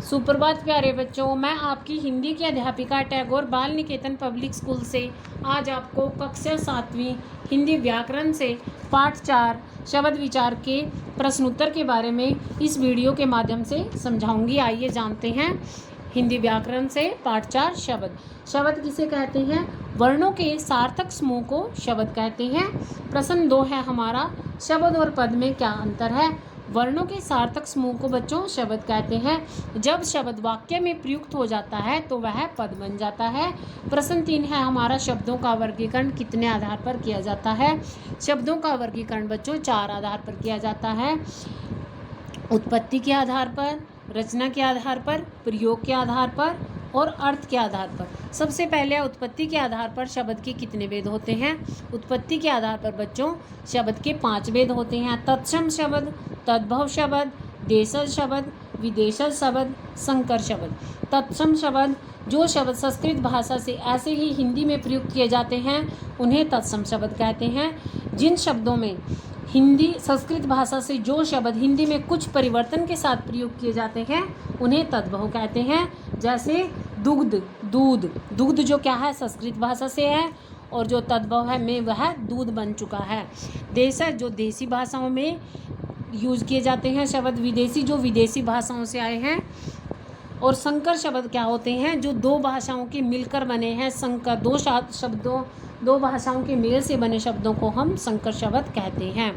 सुप्रभात प्यारे बच्चों, मैं आपकी हिंदी की अध्यापिका टैगोर बाल निकेतन पब्लिक स्कूल से आज आपको कक्षा 7वीं हिंदी व्याकरण से पाठ 4 शब्द विचार के प्रश्नोत्तर के बारे में इस वीडियो के माध्यम से समझाऊंगी। आइए जानते हैं हिंदी व्याकरण से पाठ 4 शब्द। शब्द किसे कहते हैं? वर्णों के सार्थक समूह को शब्द कहते हैं। प्रश्न 2 है हमारा, शब्द और पद में क्या अंतर है? वर्णों के सार्थक समूह को बच्चों शब्द कहते हैं। जब शब्द वाक्य में प्रयुक्त हो जाता है तो वह पद बन जाता है। प्रश्न 3 है हमारा, शब्दों का वर्गीकरण कितने आधार पर किया जाता है? शब्दों का वर्गीकरण बच्चों 4 आधार पर किया जाता है। उत्पत्ति के आधार पर, रचना के आधार पर, प्रयोग के आधार पर और अर्थ के आधार पर। सबसे पहले उत्पत्ति के आधार पर शब्द के कितने भेद होते हैं? उत्पत्ति के आधार पर बच्चों शब्द के 5 भेद होते हैं। तत्सम शब्द, तद्भव शब्द, देशज शब्द, विदेशज शब्द, संकर शब्द। तत्सम शब्द, जो शब्द संस्कृत भाषा से ऐसे ही हिंदी में प्रयुक्त किए जाते हैं उन्हें तत्सम शब्द कहते हैं। जिन शब्दों में संस्कृत भाषा से जो शब्द हिंदी में कुछ परिवर्तन के साथ प्रयोग किए जाते हैं उन्हें तद्भव कहते हैं। जैसे दुग्ध, दूध। दुग्ध जो क्या है संस्कृत भाषा से है और जो तद्भव है में वह दूध बन चुका है। देशज, जो देसी भाषाओं में यूज किए जाते हैं शब्द। विदेशी, जो विदेशी भाषाओं से आए हैं। और संकर शब्द क्या होते हैं? जो दो भाषाओं के मिलकर बने हैं। संकर, दो भाषाओं के मेल से बने शब्दों को हम संकर शब्द कहते हैं।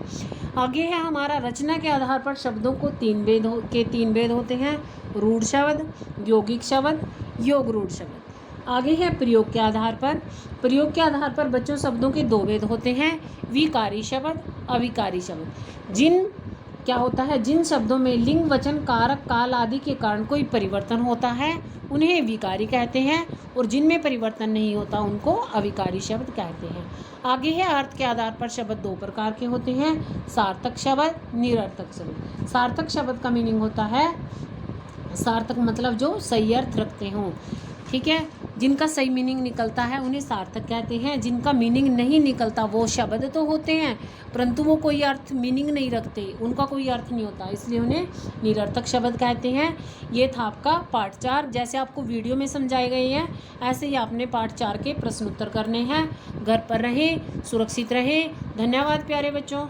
आगे है हमारा, रचना के आधार पर शब्दों को 3 भेद होते हैं। रूढ़ शब्द, यौगिक शब्द, योग रूढ़ शब्द। आगे है प्रयोग के आधार पर। प्रयोग के आधार पर बच्चों शब्दों के 2 भेद होते हैं, विकारी शब्द, अविकारी शब्द। जिन शब्दों में लिंग, वचन, कारक, काल आदि के कारण कोई परिवर्तन होता है उन्हें विकारी कहते हैं और जिनमें परिवर्तन नहीं होता उनको अविकारी शब्द कहते हैं। आगे है अर्थ के आधार पर शब्द 2 प्रकार के होते हैं, सार्थक शब्द, निरर्थक शब्द। सार्थक शब्द का मीनिंग होता है, सार्थक मतलब जो सही अर्थ रखते हों, ठीक है। जिनका सही मीनिंग निकलता है उन्हें सार्थक कहते हैं। जिनका मीनिंग नहीं निकलता, वो शब्द तो होते हैं परंतु वो कोई अर्थ मीनिंग नहीं रखते, उनका कोई अर्थ नहीं होता, इसलिए उन्हें निरर्थक शब्द कहते हैं। ये था आपका पाठ 4। जैसे आपको वीडियो में समझाए गए हैं ऐसे ही आपने पाठ 4 के प्रश्न उत्तर करने हैं। घर पर रहें, सुरक्षित रहें। धन्यवाद प्यारे बच्चों।